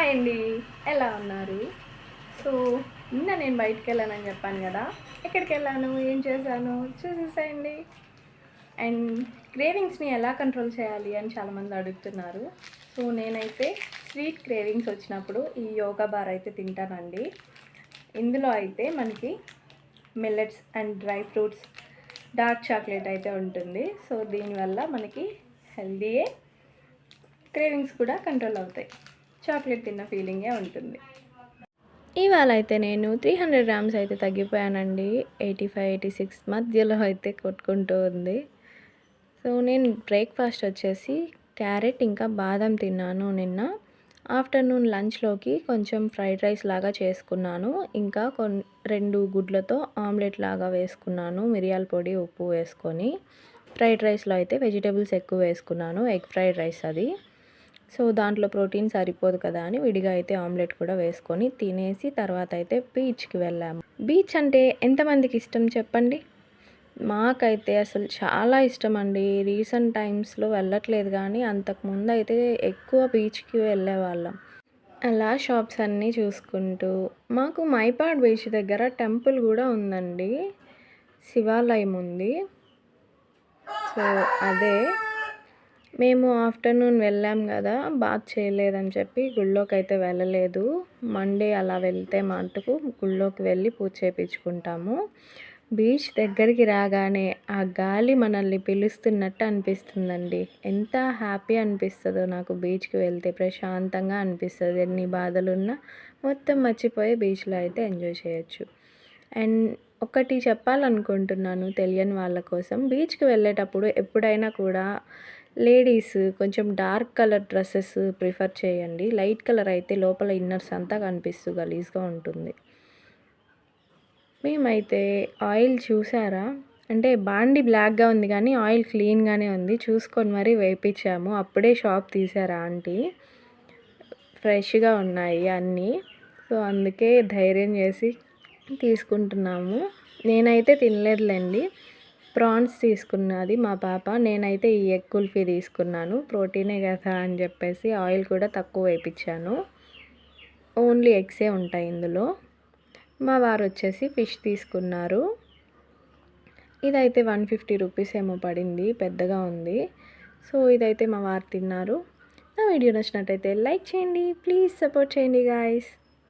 Hi అండి, ఎలా ఉన్నారు? సో నిన్న నేను బయటికి వెళ్ళానని చెప్పాను కదా. ఎక్కడికి వెళ్ళాను, ఏం చేశాను చూసేసేయండి. అండ్ క్రేవింగ్స్ని ఎలా కంట్రోల్ చేయాలి అని చాలామంది అడుగుతున్నారు. సో నేనైతే స్వీట్ క్రేవింగ్స్ వచ్చినప్పుడు ఈ యోగా బార్ అయితే తింటానండి. ఇందులో అయితే మనకి millets and dry fruits, dark chocolate అయితే ఉంటుంది. సో దీనివల్ల మనకి హెల్దీయే, క్రేవింగ్స్ కూడా కంట్రోల్ అవుతాయి. చాక్లెట్ తిన్న ఫీలింగే ఉంటుంది. ఇవాళ అయితే నేను 300 గ్రామ్స్ అయితే తగ్గిపోయానండి. 85, 86 మధ్యలో అయితే కొట్టుకుంటూ ఉంది. సో నేను బ్రేక్ఫాస్ట్ వచ్చేసి క్యారెట్ ఇంకా బాదం తిన్నాను నిన్న. ఆఫ్టర్నూన్ లంచ్లోకి కొంచెం ఫ్రైడ్ రైస్ లాగా చేసుకున్నాను. ఇంకా 2 గుడ్లతో ఆమ్లెట్ లాగా వేసుకున్నాను, మిరియాల పొడి ఉప్పు వేసుకొని. ఫ్రైడ్ రైస్లో అయితే వెజిటేబుల్స్ ఎక్కువ వేసుకున్నాను, ఎగ్ ఫ్రైడ్ రైస్ అది. సో దాంట్లో ప్రోటీన్ సరిపోదు కదా అని విడిగా అయితే ఆమ్లెట్ కూడా వేసుకొని తినేసి తర్వాత అయితే బీచ్కి వెళ్ళాము. బీచ్ అంటే ఎంతమందికి ఇష్టం చెప్పండి? మాకైతే అసలు చాలా ఇష్టం అండి. రీసెంట్ టైమ్స్లో వెళ్ళట్లేదు కానీ అంతకుముందు అయితే ఎక్కువ బీచ్కి వెళ్ళేవాళ్ళం. అలా షాప్స్ అన్నీ చూసుకుంటూ, మాకు మైపాడ్ బీచ్ దగ్గర టెంపుల్ కూడా ఉందండి, శివాలయం ఉంది. సో అదే మేము ఆఫ్టర్నూన్ వెళ్ళాం కదా, బాత్ చేయలేదని చెప్పి గుళ్ళోకి అయితే వెళ్ళలేదు. మండే అలా వెళ్తే మటుకు గుళ్ళోకి వెళ్ళి పూజ చేయించుకుంటాము. బీచ్ దగ్గరికి రాగానే ఆ గాలి మనల్ని పిలుస్తున్నట్టు అనిపిస్తుందండి. ఎంత హ్యాపీ అనిపిస్తుందో నాకు బీచ్కి వెళ్తే, ప్రశాంతంగా అనిపిస్తుంది. ఎన్ని బాధలున్నా మొత్తం మర్చిపోయి బీచ్లో అయితే ఎంజాయ్ చేయొచ్చు. అండ్ ఒకటి చెప్పాలనుకుంటున్నాను తెలియని వాళ్ళ కోసం, బీచ్కి వెళ్ళేటప్పుడు ఎప్పుడైనా కూడా లేడీస్ కొంచెం డార్క్ కలర్ డ్రెస్సెస్ ప్రిఫర్ చేయండి. లైట్ కలర్ అయితే లోపల ఇన్నర్స్ అంతా కనిపిస్తూ గలీజ్గా ఉంటుంది. మేమైతే ఆయిల్ చూసారా, అంటే బాండి బ్లాక్గా ఉంది కానీ ఆయిల్ క్లీన్గానే ఉంది. చూసుకొని మరీ వేయించాము. అప్పుడే షాప్ తీసారా ఆంటీ, ఫ్రెష్గా ఉన్నాయి అన్నీ. సో అందుకే ధైర్యం చేసి తీసుకుంటున్నాము. నేనైతే తినలేదులేండి, ప్రాన్స్ తీసుకున్నది మా పాప. నేనైతే ఈ ఎగ్ కుల్ఫీ తీసుకున్నాను, ప్రోటీనే కదా అని చెప్పేసి ఆయిల్ కూడా తక్కువ వేయించాను. ఓన్లీ ఎగ్సే ఉంటాయి ఇందులో. మా వారు వచ్చేసి ఫిష్ తీసుకున్నారు. ఇదైతే 150 రూపీస్ ఏమో పడింది, పెద్దగా ఉంది. సో ఇదైతే మా వారు తిన్నారు. నా వీడియో నచ్చినట్టయితే లైక్ చేయండి, ప్లీజ్ సపోర్ట్ చేయండి గాయస్.